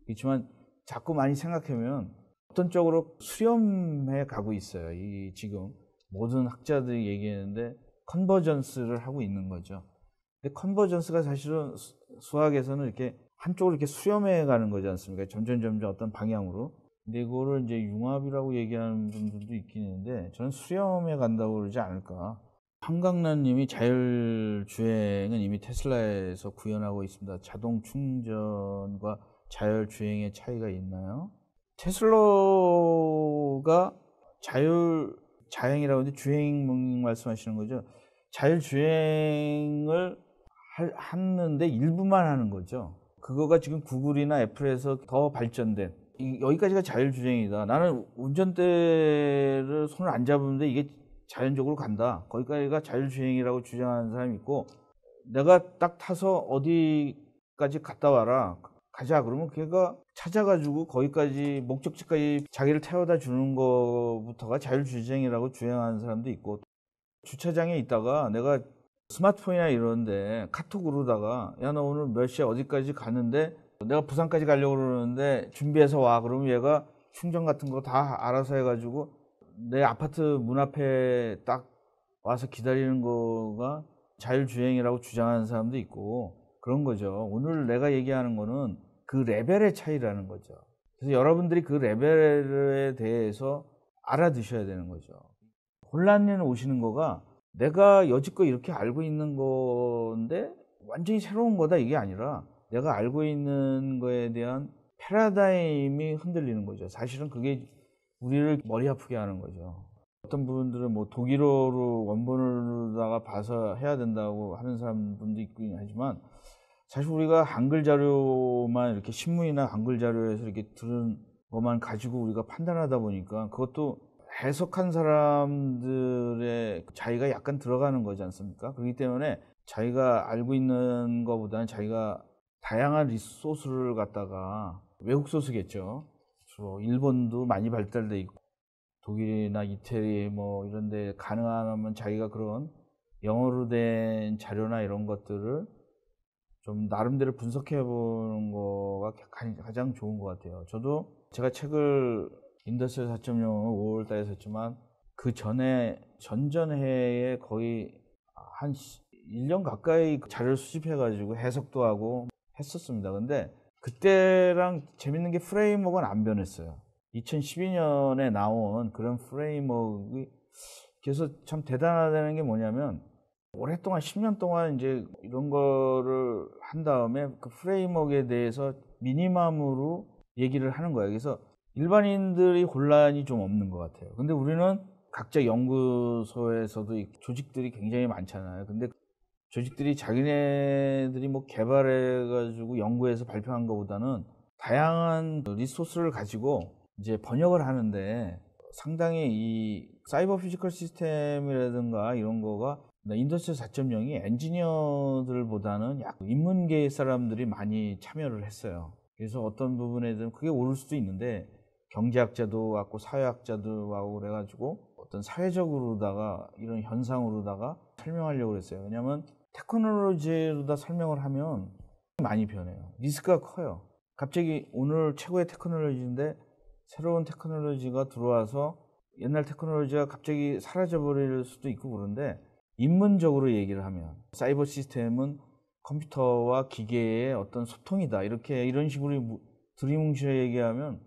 그렇지만 자꾸 많이 생각하면 어떤 쪽으로 수렴해 가고 있어요. 이 지금 모든 학자들이 얘기하는데 컨버전스를 하고 있는 거죠. 근데 컨버전스가 사실은 수학에서는 이렇게 한쪽으로 이렇게 수렴해 가는 거지 않습니까? 점점 어떤 방향으로. 근데 이거를 이제 융합이라고 얘기하는 분들도 있긴 있는데, 저는 수렴해 간다고 그러지 않을까. 한강란 님이 자율주행은 이미 테슬라에서 구현하고 있습니다. 자동 충전과 자율주행의 차이가 있나요? 테슬라가 자행이라고 하는데 주행 말씀하시는 거죠? 자율주행을 하는데 일부만 하는 거죠. 그거가 지금 구글이나 애플에서 더 발전된, 여기까지가 자율주행이다. 나는 운전대를 손을 안 잡으는데 이게 자연적으로 간다. 거기까지가 자율주행이라고 주장하는 사람이 있고, 내가 딱 타서 어디까지 갔다 와라. 가자. 그러면 걔가 찾아가지고 거기까지, 목적지까지 자기를 태워다 주는 거부터가 자율주행이라고 주장하는 사람도 있고, 주차장에 있다가 내가 스마트폰이나 이런데 카톡으로다가 야, 너 오늘 몇 시에 어디까지 가는데 내가 부산까지 가려고 그러는데 준비해서 와. 그러면 얘가 충전 같은 거 다 알아서 해가지고 내 아파트 문 앞에 딱 와서 기다리는 거가 자율주행이라고 주장하는 사람도 있고, 그런 거죠. 오늘 내가 얘기하는 거는 그 레벨의 차이라는 거죠. 그래서 여러분들이 그 레벨에 대해서 알아두셔야 되는 거죠. 혼란이 오시는 거가 내가 여지껏 이렇게 알고 있는 건데 완전히 새로운 거다, 이게 아니라 내가 알고 있는 거에 대한 패러다임이 흔들리는 거죠. 사실은 그게 우리를 머리 아프게 하는 거죠. 어떤 분들은 뭐 독일어로 원본으로다가 봐서 해야 된다고 하는 사람들도 있긴 하지만, 사실 우리가 한글 자료만, 이렇게 신문이나 한글 자료에서 이렇게 들은 것만 가지고 우리가 판단하다 보니까 그것도 해석한 사람들의 자기가 약간 들어가는 거지 않습니까? 그렇기 때문에 자기가 알고 있는 것보다는 자기가 다양한 리소스를 갖다가, 외국 소스겠죠. 주로 일본도 많이 발달돼 있고 독일이나 이태리 뭐 이런 데 가능하면 자기가 그런 영어로 된 자료나 이런 것들을 좀 나름대로 분석해 보는 거가 가장 좋은 것 같아요. 저도 제가 책을 인더스트리 4.0을 5월 달에 썼지만 그 전에 전전해에 거의 한 1년 가까이 자료를 수집해 가지고 해석도 하고 했었습니다. 근데 그때랑 재밌는 게 프레임워크는 안 변했어요. 2012년에 나온 그런 프레임워크가 그래서 참 대단하다는 게 뭐냐면 오랫동안 10년 동안 이제 이런 거를 한 다음에 그 프레임워크에 대해서 미니멈으로 얘기를 하는 거예요. 그래서 일반인들이 혼란이 좀 없는 것 같아요. 근데 우리는 각자 연구소에서도 조직들이 굉장히 많잖아요. 근데 조직들이 자기네들이 뭐 개발해가지고 연구해서 발표한 것보다는 다양한 리소스를 가지고 이제 번역을 하는데 상당히 이 사이버 피지컬 시스템이라든가 이런 거가 인더스트리 4.0이 엔지니어들보다는 약 인문계 사람들이 많이 참여를 했어요. 그래서 어떤 부분에는 그게 옳을 수도 있는데 경제학자도 왔고 사회학자도 왔고 그래가지고 어떤 사회적으로다가 이런 현상으로다가 설명하려고 그랬어요. 왜냐하면 테크놀로지로다 설명을 하면 많이 변해요. 리스크가 커요. 갑자기 오늘 최고의 테크놀로지인데 새로운 테크놀로지가 들어와서 옛날 테크놀로지가 갑자기 사라져버릴 수도 있고 그런데 인문적으로 얘기를 하면 사이버 시스템은 컴퓨터와 기계의 어떤 소통이다. 이런 식으로 두리뭉실하게 얘기하면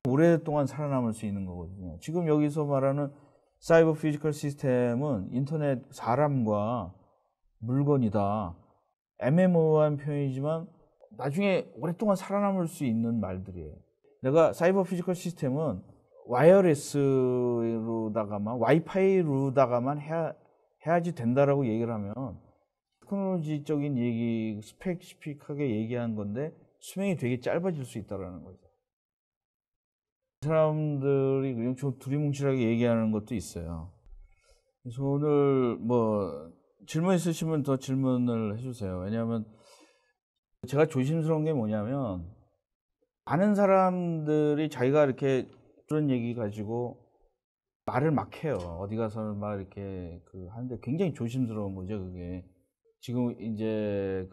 오랫동안 살아남을 수 있는 거거든요. 지금 여기서 말하는 사이버 피지컬 시스템은 인터넷 사람과 물건이다. 애매모호한 표현이지만 나중에 오랫동안 살아남을 수 있는 말들이에요. 내가 사이버 피지컬 시스템은 와이어레스로다가만 와이파이로다가만 해야지 된다라고 얘기를 하면 테크놀로지적인 얘기 스펙시픽하게 얘기한 건데 수명이 되게 짧아질 수 있다라는 거죠. 사람들이 그냥 좀 두리뭉실하게 얘기하는 것도 있어요. 그래서 오늘 뭐 질문 있으시면 더 질문을 해주세요. 왜냐하면 제가 조심스러운 게 뭐냐면 아는 사람들이 자기가 이렇게 그런 얘기 가지고 말을 막 해요. 어디 가서 막 이렇게 하는데 굉장히 조심스러운 거죠, 그게. 지금 이제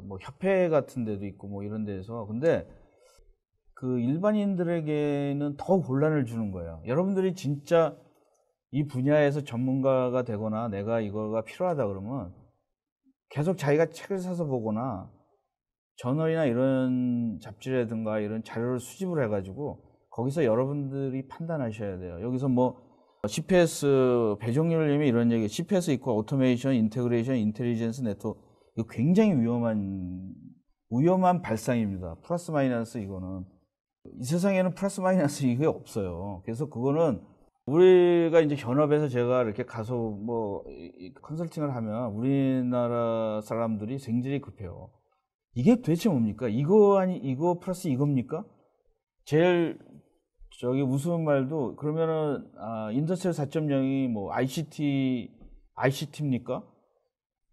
뭐 협회 같은 데도 있고 뭐 이런 데서 근데 그 일반인들에게는 더 혼란을 주는 거예요. 여러분들이 진짜 이 분야에서 전문가가 되거나 내가 이거가 필요하다 그러면 계속 자기가 책을 사서 보거나 저널이나 이런 잡지라든가 이런 자료를 수집을 해가지고 거기서 여러분들이 판단하셔야 돼요. 여기서 뭐 CPS 배종률님이 이런 얘기, CPS 이퀄 오토메이션, 인테그레이션, 인텔리전스 네트워크 이거 굉장히 위험한 발상입니다. 플러스 마이너스 이거는 이 세상에는 플러스 마이너스 이게 없어요. 그래서 그거는 우리가 이제 현업에서 제가 이렇게 가서 뭐 컨설팅을 하면 우리나라 사람들이 굉장히 급해요. 이게 도대체 뭡니까? 이거 플러스 이겁니까? 제일 우스운 말도 그러면은 인더스트리 4.0이 뭐 ICT입니까?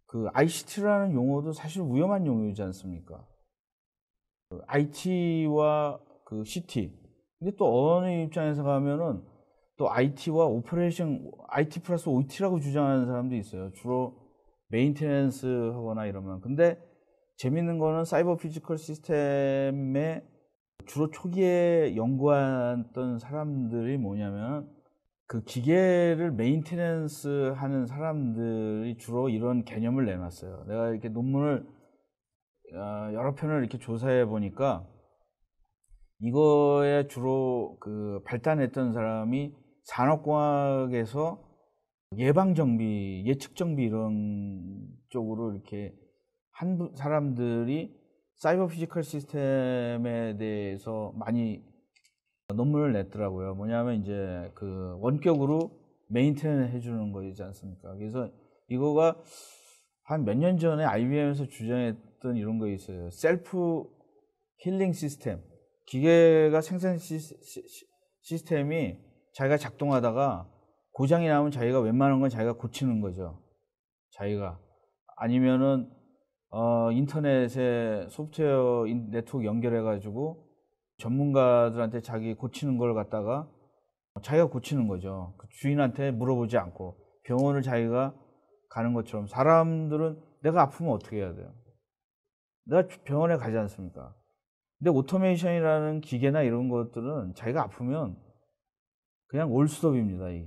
그 ICT라는 용어도 사실 위험한 용어이지 않습니까? IT와 그 CT. 근데 또 어느 입장에서 가면은 또 IT와 오퍼레이션, IT 플러스 OT라고 주장하는 사람도 있어요. 주로 메인테넌스 하거나 이러면. 근데 재밌는 거는 사이버 피지컬 시스템에 주로 초기에 연구했던 사람들이 뭐냐면 그 기계를 메인테넌스 하는 사람들이 주로 이런 개념을 내놨어요. 내가 이렇게 논문을 여러 편을 이렇게 조사해 보니까 이거에 주로 발단했던 사람이 산업공학에서 예방정비, 예측정비 이런 쪽으로 이렇게 한 사람들이 사이버 피지컬 시스템에 대해서 많이 논문을 냈더라고요. 뭐냐면 이제 원격으로 메인테넌 해주는 거이지 않습니까? 그래서 이거가 한 몇 년 전에 IBM에서 주장했던 이런 거 있어요. 셀프 힐링 시스템. 기계가 생산 시스템이 자기가 작동하다가 고장이 나면 자기가 웬만한 건 자기가 고치는 거죠. 자기가. 아니면은 인터넷에 소프트웨어 네트워크 연결해가지고 전문가들한테 자기 고치는 걸 갖다가 자기가 고치는 거죠. 그 주인한테 물어보지 않고 병원을 자기가 가는 것처럼 사람들은 내가 아프면 어떻게 해야 돼요? 내가 병원에 가지 않습니까? 근데 오토메이션이라는 기계나 이런 것들은 자기가 아프면 그냥 올스톱입니다, 이게.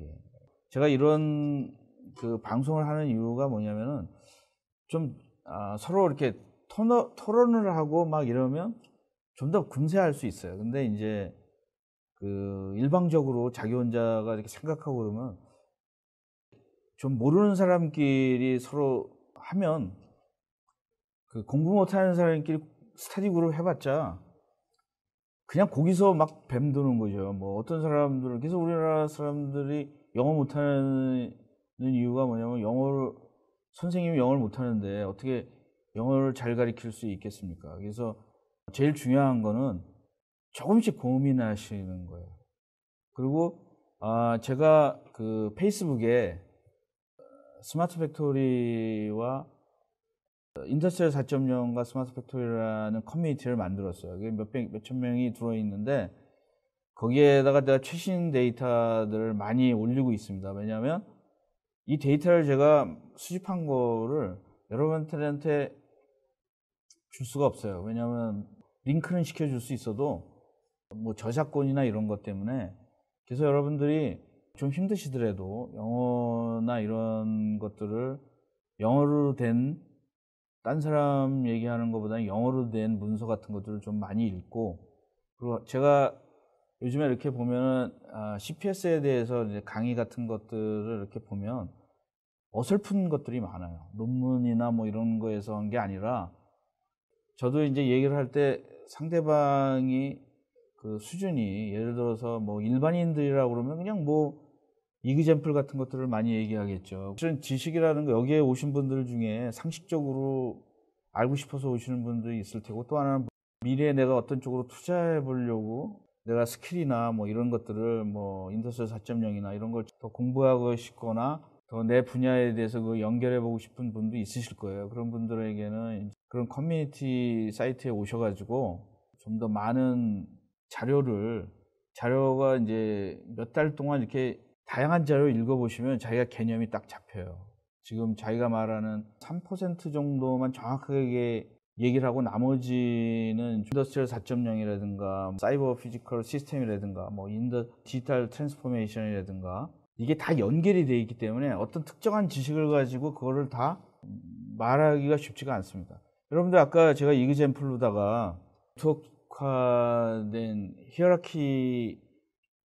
제가 이런 그 방송을 하는 이유가 뭐냐면은 좀 서로 이렇게 토론을 하고 막 이러면 좀 더 금세할 수 있어요. 근데 이제 그 일방적으로 자기 혼자가 이렇게 생각하고 그러면 좀 모르는 사람끼리 서로 하면 그 공부 못하는 사람끼리 스터디 그룹 해봤자 그냥 거기서 막 뱀도는 거죠. 뭐 어떤 사람들은 그래서 우리나라 사람들이 영어 못하는 이유가 뭐냐면 선생님이 영어를 못하는데 어떻게 영어를 잘 가르칠 수 있겠습니까? 그래서 제일 중요한 거는 조금씩 고민하시는 거예요. 그리고 제가 그 페이스북에 스마트 팩토리와 인더스트리얼 4.0과 스마트 팩토리라는 커뮤니티를 만들었어요. 그게 몇천 명이 들어있는데 거기에다가 내가 최신 데이터들을 많이 올리고 있습니다. 왜냐하면 이 데이터를 제가 수집한 거를 여러분들한테 줄 수가 없어요. 왜냐하면 링크는 시켜줄 수 있어도 뭐 저작권이나 이런 것 때문에 그래서 여러분들이 좀 힘드시더라도 영어나 이런 것들을 영어로 된 딴 사람 얘기하는 것보다는 영어로 된 문서 같은 것들을 좀 많이 읽고 그리고 제가 요즘에 이렇게 보면은 CPS에 대해서 이제 강의 같은 것들을 이렇게 보면 어설픈 것들이 많아요. 논문이나 뭐 이런 거에서 한 게 아니라 저도 이제 얘기를 할 때 상대방이 그 수준이 예를 들어서 뭐 일반인들이라고 그러면 그냥 뭐 이그젬플 같은 것들을 많이 얘기하겠죠. 실은 지식이라는 거 여기에 오신 분들 중에 상식적으로 알고 싶어서 오시는 분들이 있을 테고 또 하나는 미래에 내가 어떤 쪽으로 투자해 보려고 내가 스킬이나 뭐 이런 것들을 뭐 인더스트리 4.0이나 이런 걸 더 공부하고 싶거나 더 내 분야에 대해서 그 연결해 보고 싶은 분도 있으실 거예요. 그런 분들에게는 그런 커뮤니티 사이트에 오셔가지고 좀 더 많은 자료가 이제 몇 달 동안 이렇게 다양한 자료 읽어보시면 자기가 개념이 딱 잡혀요. 지금 자기가 말하는 3% 정도만 정확하게 얘기를 하고 나머지는 인더스트리얼 4.0이라든가 사이버 피지컬 시스템이라든가 뭐 디지털 트랜스포메이션이라든가 이게 다 연결이 되어 있기 때문에 어떤 특정한 지식을 가지고 그거를 다 말하기가 쉽지가 않습니다. 여러분들 아까 제가 이그젬플로다가 네트워크화된 히어라키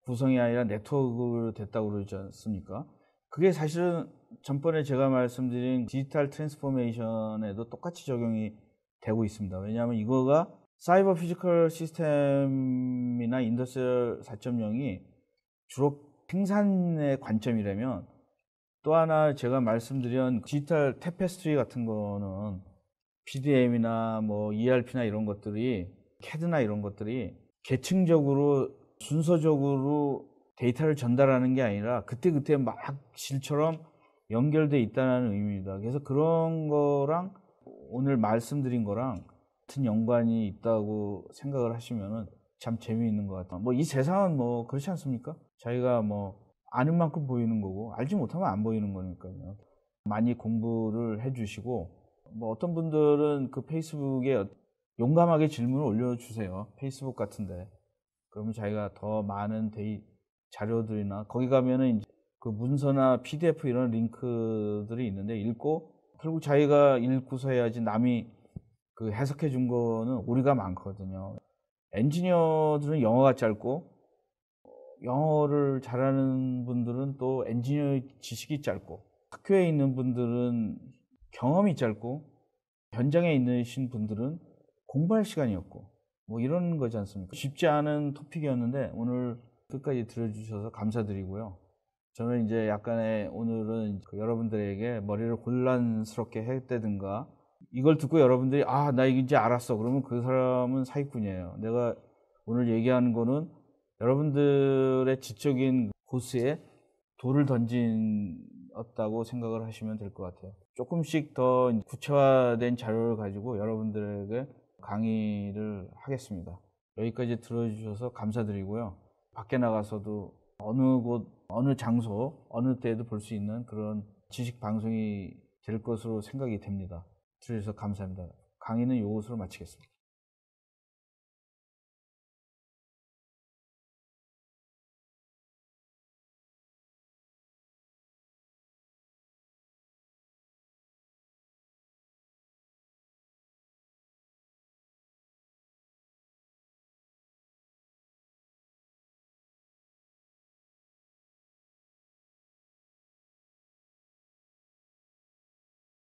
구성이 아니라 네트워크로 됐다고 그러지 않습니까? 그게 사실은 전번에 제가 말씀드린 디지털 트랜스포메이션에도 똑같이 적용이 되고 있습니다. 왜냐하면 이거가 사이버 피지컬 시스템이나 인더스트리얼 4.0이 주로 생산의 관점이라면 또 하나 제가 말씀드린 디지털 테페스트리 같은 거는 PDM이나 뭐 ERP나 이런 것들이 CAD나 이런 것들이 계층적으로 순서적으로 데이터를 전달하는 게 아니라 그때그때 막 실처럼 연결돼 있다는 의미입니다. 그래서 그런 거랑 오늘 말씀드린 거랑 같은 연관이 있다고 생각을 하시면은 참 재미있는 것 같아요. 뭐 이 세상은 뭐 그렇지 않습니까? 자기가 뭐 아는 만큼 보이는 거고 알지 못하면 안 보이는 거니까요. 많이 공부를 해주시고 뭐 어떤 분들은 그 페이스북에 용감하게 질문을 올려주세요. 페이스북 같은데. 그러면 자기가 더 많은 자료들이나 거기 가면은 이제 그 문서나 PDF 이런 링크들이 있는데 읽고 결국 자기가 읽고서 해야지 남이 그 해석해 준 거는 오류가 많거든요. 엔지니어들은 영어가 짧고 영어를 잘하는 분들은 또 엔지니어 지식이 짧고 학교에 있는 분들은 경험이 짧고 현장에 있으신 분들은 공부할 시간이 없고 뭐 이런 거지 않습니까? 쉽지 않은 토픽이었는데 오늘 끝까지 들어주셔서 감사드리고요. 저는 이제 약간의 오늘은 여러분들에게 머리를 혼란스럽게 했다든가 이걸 듣고 여러분들이 나 이거 이제 알았어 그러면 그 사람은 사기꾼이에요. 내가 오늘 얘기하는 거는 여러분들의 지적인 코스에 돌을 던졌다고 생각을 하시면 될 것 같아요. 조금씩 더 구체화된 자료를 가지고 여러분들에게 강의를 하겠습니다. 여기까지 들어주셔서 감사드리고요. 밖에 나가서도 어느 곳, 어느 장소, 어느 때에도 볼 수 있는 그런 지식 방송이 될 것으로 생각이 됩니다. 들어주셔서 감사합니다. 강의는 이것으로 마치겠습니다.